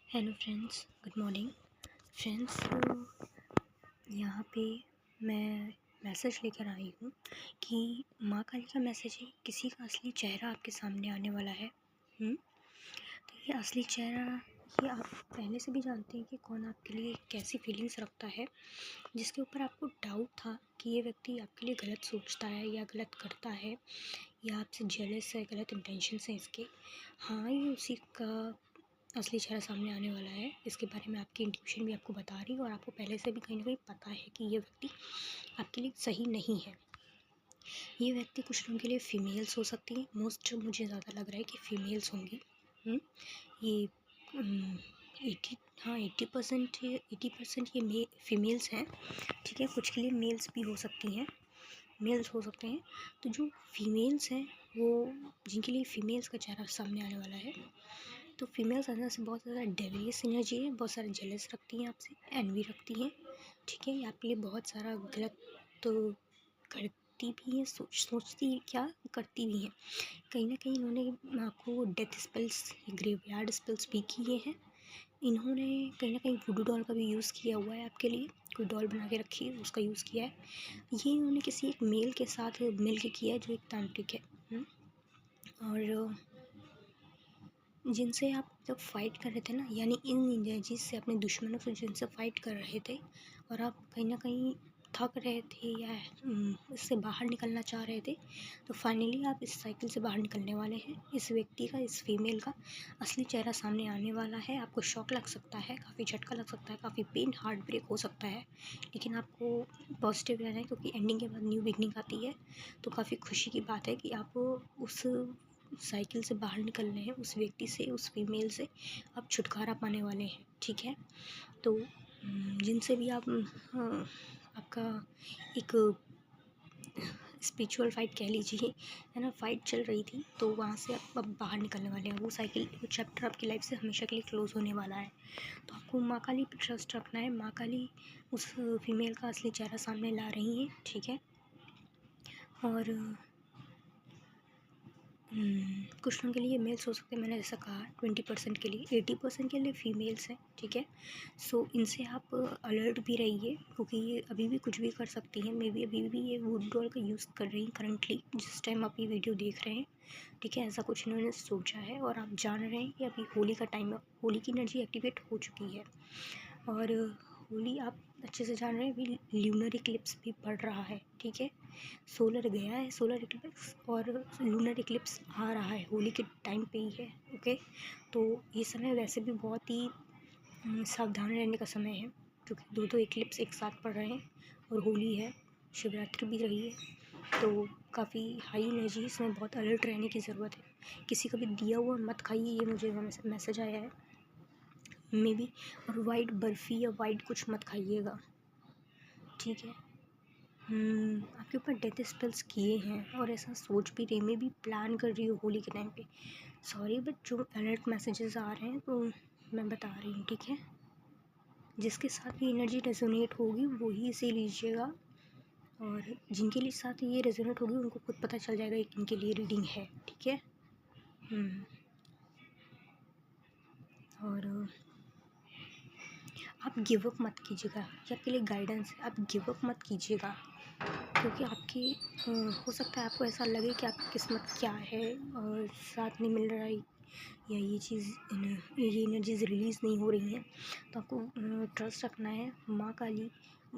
Hello friends, good morning friends. यहाँ पे मैं मैसेज लेकर आई हूँ कि माँ काली का मैसेज है, किसी का असली चेहरा आपके सामने आने वाला है। तो ये असली चेहरा ये आप पहले से भी जानते हैं कि कौन आपके लिए कैसी फीलिंग्स रखता है, जिसके ऊपर आपको डाउट था कि ये व्यक्ति आपके लिए गलत सोचता है या गलत करता है या आपसे जेलस है, गलत इंटेंशंस हैं इसके। हाँ, ये उसी का असली चेहरा सामने आने वाला है। इसके बारे में आपकी इंट्यूशन भी आपको बता रही है और आपको पहले से भी कहीं ना कहीं पता है कि ये व्यक्ति आपके लिए सही नहीं है। ये व्यक्ति कुछ लोगों के लिए फ़ीमेल्स हो सकती हैं, मोस्ट मुझे ज़्यादा लग रहा है कि फ़ीमेल्स होंगी। ये 80% ये फ़ीमेल्स हैं, ठीक है। कुछ के लिए मेल्स भी हो सकती हैं, मेल्स हो सकते हैं। तो जो फ़ीमेल्स हैं वो जिनके लिए फ़ीमेल्स का चेहरा सामने आने वाला है, तो फीमेल्स अंदर से बहुत ज़्यादा डेविलियस एनर्जी है, बहुत सारे जेलस रखती हैं आपसे, एनवी रखती हैं, ठीक है। ये आपके लिए बहुत सारा गलत तो करती भी हैं, सोचती क्या करती भी हैं। कहीं ना कहीं इन्होंने आपको डेथ स्पेल्स, ग्रेवयार्ड स्पेल्स भी किए हैं। इन्होंने कहीं ना कहीं वुडू डॉल का भी यूज़ किया हुआ है आपके लिए। कोई डॉल बना के रखी है, उसका यूज़ किया है। ये इन्होंने किसी एक मेल के साथ मिल के किया है जो एक तांत्रिक है। और जिनसे आप जब फ़ाइट कर रहे थे ना, यानी इन एनर्जीज से अपने दुश्मनों से जिनसे फ़ाइट कर रहे थे और आप कहीं ना कहीं थक रहे थे या इससे बाहर निकलना चाह रहे थे, तो फाइनली आप इस साइकिल से बाहर निकलने वाले हैं। इस व्यक्ति का, इस फीमेल का असली चेहरा सामने आने वाला है। आपको शॉक लग सकता है, काफ़ी झटका लग सकता है, काफ़ी पेन, हार्ट ब्रेक हो सकता है, लेकिन आपको पॉजिटिव रहना है क्योंकि एंडिंग के बाद न्यू बिगनिंग आती है। तो काफ़ी खुशी की बात है कि आप उस साइकिल से बाहर निकल रहे हैं, उस व्यक्ति से, उस फीमेल से आप छुटकारा पाने वाले हैं, ठीक है। तो जिनसे भी आप आपका एक स्पिरिचुअल फाइट कह लीजिए, है ना, फाइट चल रही थी, तो वहाँ से आप अब बाहर निकलने वाले हैं। वो साइकिल, वो चैप्टर आपकी लाइफ से हमेशा के लिए क्लोज होने वाला है। तो आपको माँ काली पर ट्रस्ट रखना है। माँ काली उस फीमेल का असली चेहरा सामने ला रही हैं, ठीक है। और कुछ लोगों के लिए मेल्स हो सकते हैं, मैंने जैसा कहा 20% के लिए, 80% के लिए फ़ीमेल्स हैं, ठीक है। सो इनसे आप अलर्ट भी रहिए क्योंकि ये अभी भी कुछ भी कर सकती हैं। मे बी अभी भी ये वुड डॉल का यूज़ कर रही हैं करंटली, जिस टाइम आप ये वीडियो देख रहे हैं, ठीक है। ऐसा कुछ इन्होंने सोचा है और आप जान रहे हैं कि अभी होली का टाइम है, होली की एनर्जी एक्टिवेट हो चुकी है। और होली आप अच्छे से जान रहे हैं, अभी ल्यूनर इक्लिप्स भी पड़ रहा है, ठीक है। सोलर गया है, सोलर इक्लिप्स और लूनर इक्लिप्स आ रहा है, होली के टाइम पे ही है, ओके। तो ये समय वैसे भी बहुत ही सावधान रहने का समय है क्योंकि दो इक्लिप्स एक साथ पड़ रहे हैं और होली है, शिवरात्रि भी रही है, तो काफ़ी हाई एनर्जी, इसमें बहुत अलर्ट रहने की ज़रूरत है। किसी का भी दिया हुआ मत खाइए, ये मुझे मैसेज आया है मे बी। और वाइट बर्फ़ी या वाइट कुछ मत खाइएगा, ठीक है। आपके ऊपर डेथ स्पेल्स किए हैं और ऐसा सोच भी रही, मैं भी प्लान कर रही हूँ होली के टाइम पे। सॉरी बट जो अलर्ट मैसेजेस आ रहे हैं तो मैं बता रही हूँ, ठीक है। जिसके साथ भी एनर्जी रेजोनेट होगी वही इसे लीजिएगा, और जिनके लिए साथ ये रेजोनेट होगी उनको खुद पता चल जाएगा कि इनके लिए रीडिंग है, ठीक है। और आप गिव अप मत कीजिएगा, ये आपके लिए गाइडेंस है। आप गिव अप मत कीजिएगा क्योंकि आपकी हो सकता है आपको ऐसा लगे कि आपकी किस्मत क्या है और साथ नहीं मिल रहा है या ये चीज़, ये एनर्जीज रिलीज़ नहीं हो रही हैं, तो आपको ट्रस्ट रखना है। माँ काली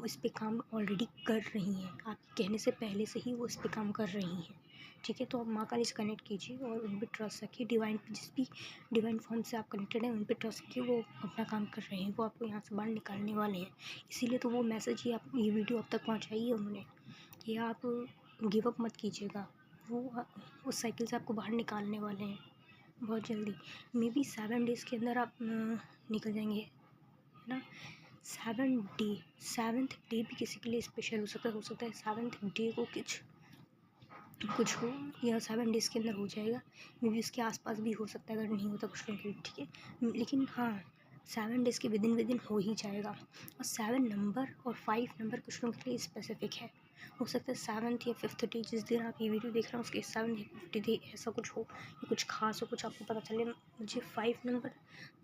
इस पे काम ऑलरेडी कर रही हैं, आप कहने से पहले से ही वो इस पे काम कर रही हैं, ठीक है। तो आप माँ काली से कनेक्ट कीजिए और उन पर ट्रस्ट रखिए। डिवाइन, जिस भी डिवाइन फॉर्म से आप कनेक्टेड हैं उन पर ट्रस्ट रखिए, वो अपना काम कर रहे हैं, वो आपको यहाँ से बाहर निकालने वाले हैं। इसीलिए तो वो मैसेज ही, आप ये वीडियो अब तक पहुँचाई है उन्होंने कि आप गिव अप मत कीजिएगा, वो उस साइकिल से आपको बाहर निकालने वाले हैं बहुत जल्दी। मे बी 7 डेज़ के अंदर आप निकल जाएंगे, है ना। 7th डे भी किसी के लिए स्पेशल हो सकता है 7th डे को कुछ हो या 7 डेज़ के अंदर हो जाएगा। मे बी उसके आसपास भी हो सकता है अगर नहीं होता कुछ लोगों के लिए, ठीक है। लेकिन हाँ, 7 डेज़ के विदिन हो ही जाएगा। और 7 नंबर और 5 नंबर कुछ लोगों के लिए स्पेसिफिक है, हो सकता है 7th या 5th डे, जिस दिन आप ये वीडियो देख रहे हैं उसके 7th या 5th डे ऐसा कुछ हो, या कुछ खास हो, कुछ आपको पता चले। मुझे 5 नंबर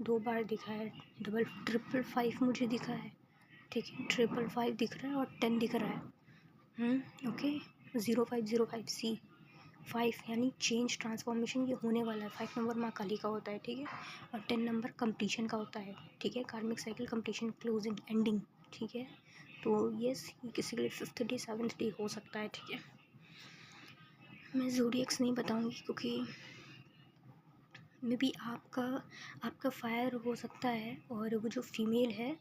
2 बार दिखा है, 555 मुझे दिखा है, ठीक है, 555 दिख रहा है और 10 दिख रहा है। ओके, 0505C 5 यानी चेंज, ट्रांसफॉर्मेशन, ये होने वाला है। 5 नंबर माँ काली का होता है, ठीक है, और 10 नंबर कंप्लीशन का होता है, ठीक है, कार्मिक साइकिल कंप्लीशन, क्लोजिंग, एंडिंग, ठीक है। तो यस, ये किसी के लिए 5th डे 7th डे हो सकता है, ठीक है। मैं ज़ोडिएक्स नहीं बताऊंगी क्योंकि मे बी आपका फायर हो सकता है, और वो जो फीमेल है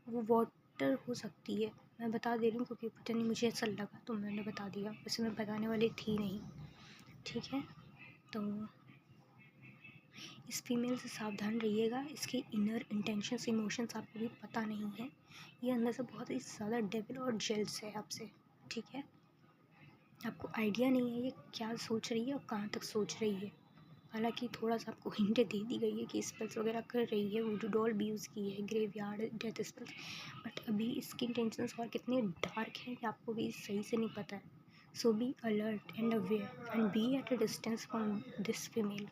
वो वाटर हो सकती है। मैं बता दे रही हूँ क्योंकि पता नहीं, मुझे ऐसा लगा तो मैंने बता दिया, वैसे मैं बताने वाली थी नहीं, ठीक है। तो इस फीमेल से सावधान रहिएगा, इसके इनर इंटेंशंस, इमोशंस आपको भी पता नहीं है। ये अंदर से बहुत ही ज़्यादा डेविल और जेल्स है आपसे, ठीक है। आपको आइडिया नहीं है ये क्या सोच रही है और कहाँ तक सोच रही है। हालांकि थोड़ा सा आपको हिंट दे दी गई है कि स्पेल्स वगैरह कर रही है, वुडू डॉल भी यूज़ की है, ग्रेवयार्ड डेथ स्पेल्स, बट अभी इसकी इंटेंशंस और कितने डार्क हैं कि आपको भी सही से नहीं पता है। So be alert and aware and be at a distance from this female.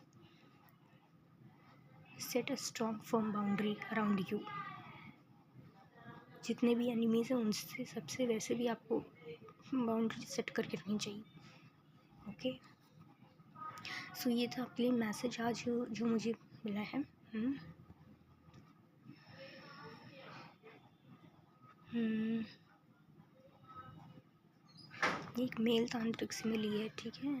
Set a strong firm boundary around you. जितने भी एनिमीज़ हैं उनसे सबसे वैसे भी आपको बाउंड्री सेट करके रखनी चाहिए, ओके। सो ये था आपके लिए मैसेज आज जो मुझे मिला है। एक मेल तांत्रिक से मिली है, ठीक है।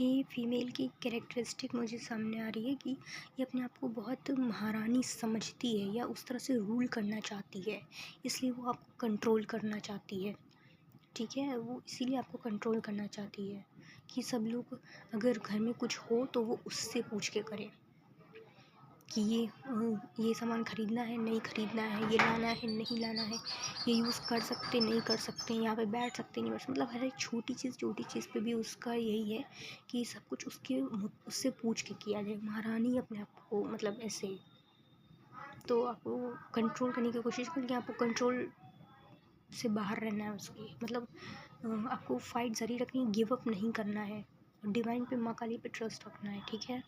ये फीमेल की कैरेक्टरिस्टिक मुझे सामने आ रही है कि ये अपने आप को बहुत महारानी समझती है या उस तरह से रूल करना चाहती है, इसलिए वो आपको कंट्रोल करना चाहती है, ठीक है। वो इसीलिए आपको कंट्रोल करना चाहती है कि सब लोग अगर घर में कुछ हो तो वो उससे पूछ के करें कि ये सामान ख़रीदना है, नहीं ख़रीदना है, ये लाना है, नहीं लाना है, ये यूज़ कर सकते, नहीं कर सकते, यहाँ पे बैठ सकते, नहीं बैठ सकते, मतलब हर एक छोटी चीज़ पे भी उसका यही है कि सब कुछ उससे पूछ के किया जाए। महारानी अपने आप को मतलब ऐसे, तो आपको कंट्रोल करने की कोशिश करेंगे, आपको कंट्रोल से बाहर रहना है उसकी, मतलब आपको फाइट जारी रखनी है, गिव अप नहीं करना है, और डिवाइन पे, माँ काली पे ट्रस्ट रखना है, ठीक है।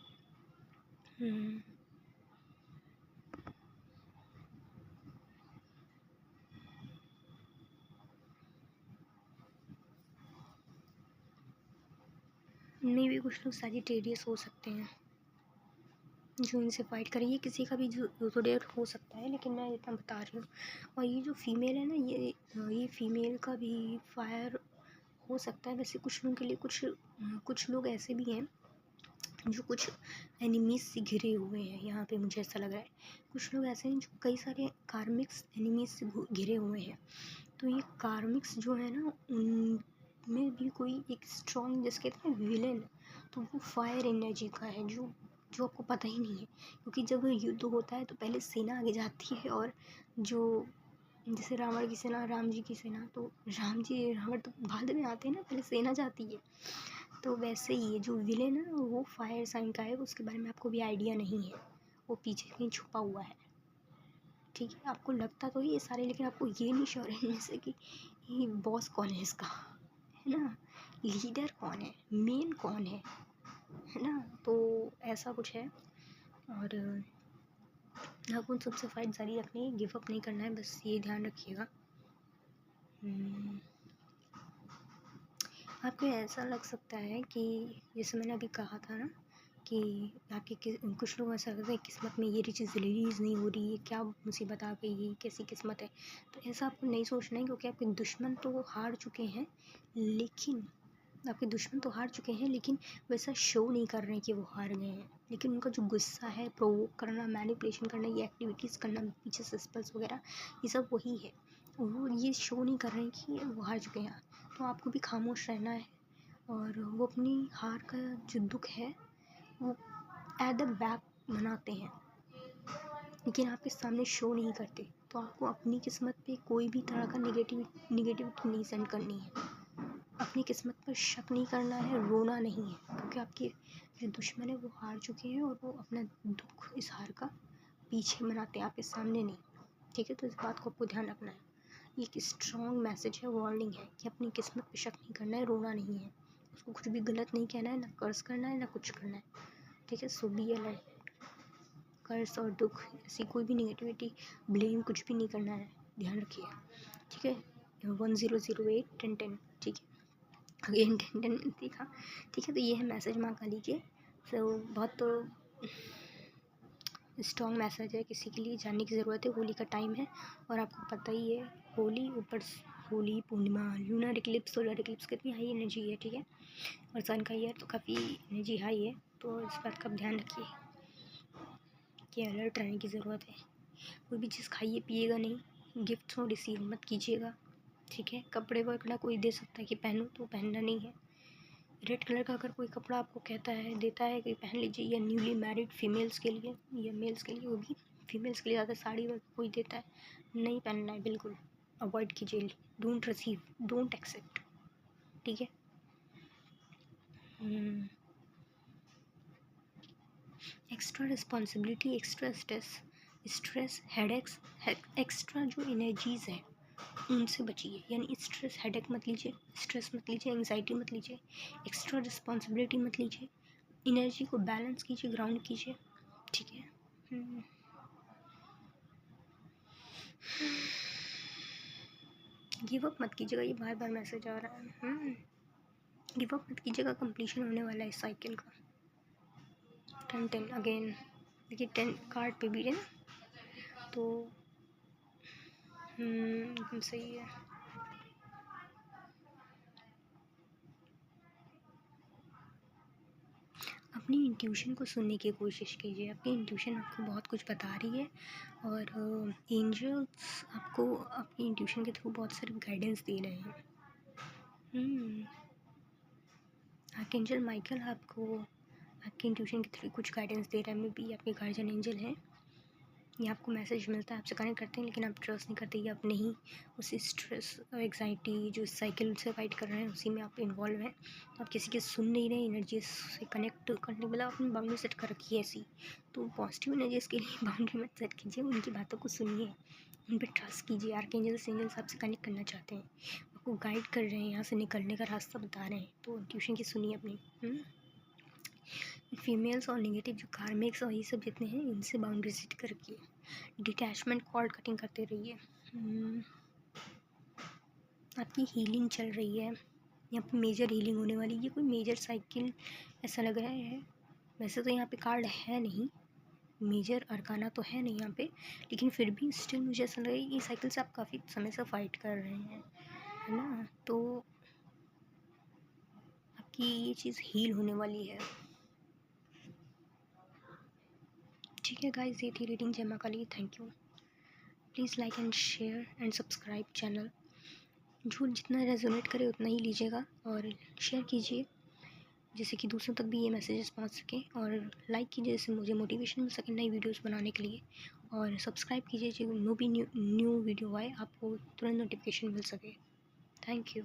इनमें भी कुछ लोग सैजिटेरियस हो सकते हैं जो इनसे फाइट करेंगे, किसी का भी ज़ोडिएक हो सकता है, लेकिन मैं इतना बता रही हूँ। और ये जो फीमेल है ना, ये फीमेल का भी फायर हो सकता है। वैसे कुछ लोगों के लिए कुछ लोग ऐसे भी हैं जो कुछ एनिमीज़ से घिरे हुए हैं, यहाँ पे मुझे ऐसा लग रहा है। कुछ लोग ऐसे हैं जो कई सारे कार्मिक्स एनिमीज़ से घिरे हुए हैं। तो ये कार्मिक्स जो है ना, उनमें भी कोई एक स्ट्रॉन्ग, जैसे कहते हैं विलेन, तो वो फायर एनर्जी का है, जो आपको पता ही नहीं है। क्योंकि जब युद्ध होता है तो पहले सेना आगे जाती है, और जो जैसे रावण की सेना, राम जी की सेना, तो रावण तो बाद में आते हैं ना, पहले सेना जाती है। तो वैसे ही ये जो विलेन है ना, वो फायर साइन का है, उसके बारे में आपको भी आइडिया नहीं है, वो पीछे कहीं छुपा हुआ है, ठीक है। आपको लगता तो ये सारे, लेकिन आपको ये नहीं श्योर है जैसे कि ये बॉस कौन है इसका, है ना, लीडर कौन है, मेन कौन है ना। तो ऐसा कुछ है, और आपको उन सबसे फाइट जारी रखनी है, गिव अप नहीं करना है, बस ये ध्यान रखिएगा। आपको ऐसा लग सकता है कि जैसे मैंने अभी कहा था ना कि आपकी कुछ लोग ऐसा करते हैं किस्मत में ये चीज़ रिलीज़ नहीं हो रही है, क्या मुसीबत आ गई है, कैसी किस्मत है। तो ऐसा आपको नहीं सोचना है, क्योंकि आपके दुश्मन तो हार चुके हैं, लेकिन वैसा शो नहीं कर रहे हैं कि वो हार गए हैं। लेकिन उनका जो गुस्सा है, प्रोवोक करना, मैनिपुलेशन करना, ये एक्टिविटीज़ करना, पीछे सस्पेंस वगैरह, ये सब वही है। वो ये शो नहीं कर रहे हैं कि वो हार चुके हैं। तो आपको भी खामोश रहना है, और वो अपनी हार का जो दुख है वो एट द बैक मनाते हैं, लेकिन आपके सामने शो नहीं करते। तो आपको अपनी किस्मत पे कोई भी तरह का निगेटिविटी नहीं सेंड करनी है, अपनी किस्मत पर शक नहीं करना है, रोना नहीं है, क्योंकि आपके जो दुश्मन है वो हार चुके हैं, और वो अपना दुख इस हार का पीछे मनाते हैं, आपके सामने नहीं, ठीक है। तो इस बात को आपको ध्यान रखना है। ये एक स्ट्रॉन्ग मैसेज है, वार्निंग है कि अपनी किस्मत पे शक नहीं करना है, रोना नहीं है, उसको कुछ भी गलत नहीं कहना है, ना कर्ज करना है, ना कुछ करना है, ठीक है। So be alert. कर्ज और दुख, ऐसी कोई भी निगेटिविटी, ब्लेम कुछ भी नहीं करना है, ध्यान रखिए, ठीक है। 1008 1010, ठीक है। अगेन 1010 देखा, ठीक है। तो ये है मैसेज माँ काली के। तो बहुत स्ट्रॉन्ग मैसेज है, किसी के लिए जानने की ज़रूरत है। होली का टाइम है और आपको पता ही है, होली ऊपर होली पूर्णिमा, लूनर इक्लिप्स, सोलर इक्लिप्स, कितनी हाई एनर्जी है, ठीक है। और सन का ईयर तो काफ़ी एनर्जी हाई है, तो इस बात का ध्यान रखिए कि अलर्ट रहने की ज़रूरत है। कोई भी चीज़ खाइए पिएगा नहीं, गिफ्ट को रिसीव मत कीजिएगा, ठीक है। कपड़े वगैरह कोई दे सकता है कि पहनो, तो पहनना नहीं है। रेड कलर का अगर कोई कपड़ा आपको कहता है, देता है कि पहन लीजिए, या न्यूली मैरिड फीमेल्स के लिए या मेल्स के लिए, वो भी फीमेल्स के लिए ज़्यादा साड़ी वगैरह कोई देता है, नहीं पहनना है, बिल्कुल अवॉइड कीजिए। डोंट रिसीव, डोंट एक्सेप्ट, ठीक है। Extra responsibility, extra stress, headaches, extra जो एनर्जीज़ हैं उनसे बचिए। यानी स्ट्रेस, हेडेक मत लीजिए, स्ट्रेस मत लीजिए, एंग्जाइटी मत लीजिए, एक्स्ट्रा रिस्पॉन्सिबिलिटी मत लीजिए। एनर्जी को बैलेंस कीजिए, ग्राउंड कीजिए, ठीक है। गिव अप मत कीजिएगा, ये बार बार मैसेज आ रहा है। गिव अप मत कीजिएगा, कंप्लीशन होने वाला है इस साइकिल का। 10 अगेन, देखिए 10 कार्ड पे भी है ना, तो एकदम सही है। अपनी इंट्यूशन को सुनने की कोशिश कीजिए, आपकी इंट्यूशन आपको बहुत कुछ बता रही है, और एंजल्स आपको आपकी इंट्यूशन के थ्रू बहुत सारे गाइडेंस दे रहे हैं। आर्कएंजल माइकल आपको आपकी इंट्यूशन के थ्रू कुछ गाइडेंस दे रहा है, मे बी आपके गार्जियन एंजल हैं, ये आपको मैसेज मिलता है, आपसे कनेक्ट करते हैं, लेकिन आप ट्रस्ट नहीं करते, या आप नहीं उसी स्ट्रेस और एग्जाइटी जो साइकिल से फाइट कर रहे हैं उसी में आप इन्वॉल्व हैं, तो आप किसी की सुन नहीं रहे। एनर्जी से कनेक्ट करने वाला अपनी बाउंड्री सेट कर रखी है ऐसी, तो पॉजिटिव एनर्जीज के लिए बाउंड्री मत सेट कीजिए, उनकी बातों को सुनिए, उन पर ट्रस्ट कीजिए। आर्कएंजल्स एंजल्स आपसे कनेक्ट करना चाहते हैं, आपको गाइड कर रहे हैं, यहाँ से निकलने का रास्ता बता रहे हैं, तो ट्यूशन की सुनिए अपनी। फीमेल्स और नेगेटिव जो कार्मिक्स और ये सब जितने हैं, इनसे बाउंड्री सेट कर रखिए। डिटैचमेंट, कॉर्ड कटिंग करते रहिए। आपकी हीलिंग चल रही है, यहाँ पे मेजर हीलिंग होने वाली है। ये कोई मेजर साइकिल ऐसा लग रहा है, वैसे तो यहाँ पे कार्ड है नहीं, मेजर अरकाना तो है नहीं यहाँ पे, लेकिन फिर भी स्टिल मुझे ऐसा लग रहा है कि साइकिल से आप काफ़ी समय से फाइट कर रहे हैं, है ना। तो आपकी ये चीज़ हील होने वाली है, ठीक है गाइस। ये थी रीडिंग जय माँ Kali. Thank you. Please like and share and subscribe channel. जो जितना रेजोनेट करे उतना ही लीजिएगा, और शेयर कीजिए जिससे कि दूसरों तक भी ये मैसेजेस पहुंच सकें, और लाइक कीजिए जिससे मुझे मोटिवेशन मिल सके नई वीडियोस बनाने के लिए, और सब्सक्राइब कीजिए जो नो भी न्यू वीडियो आए आपको तुरंत नोटिफिकेशन मिल सके। Thank you.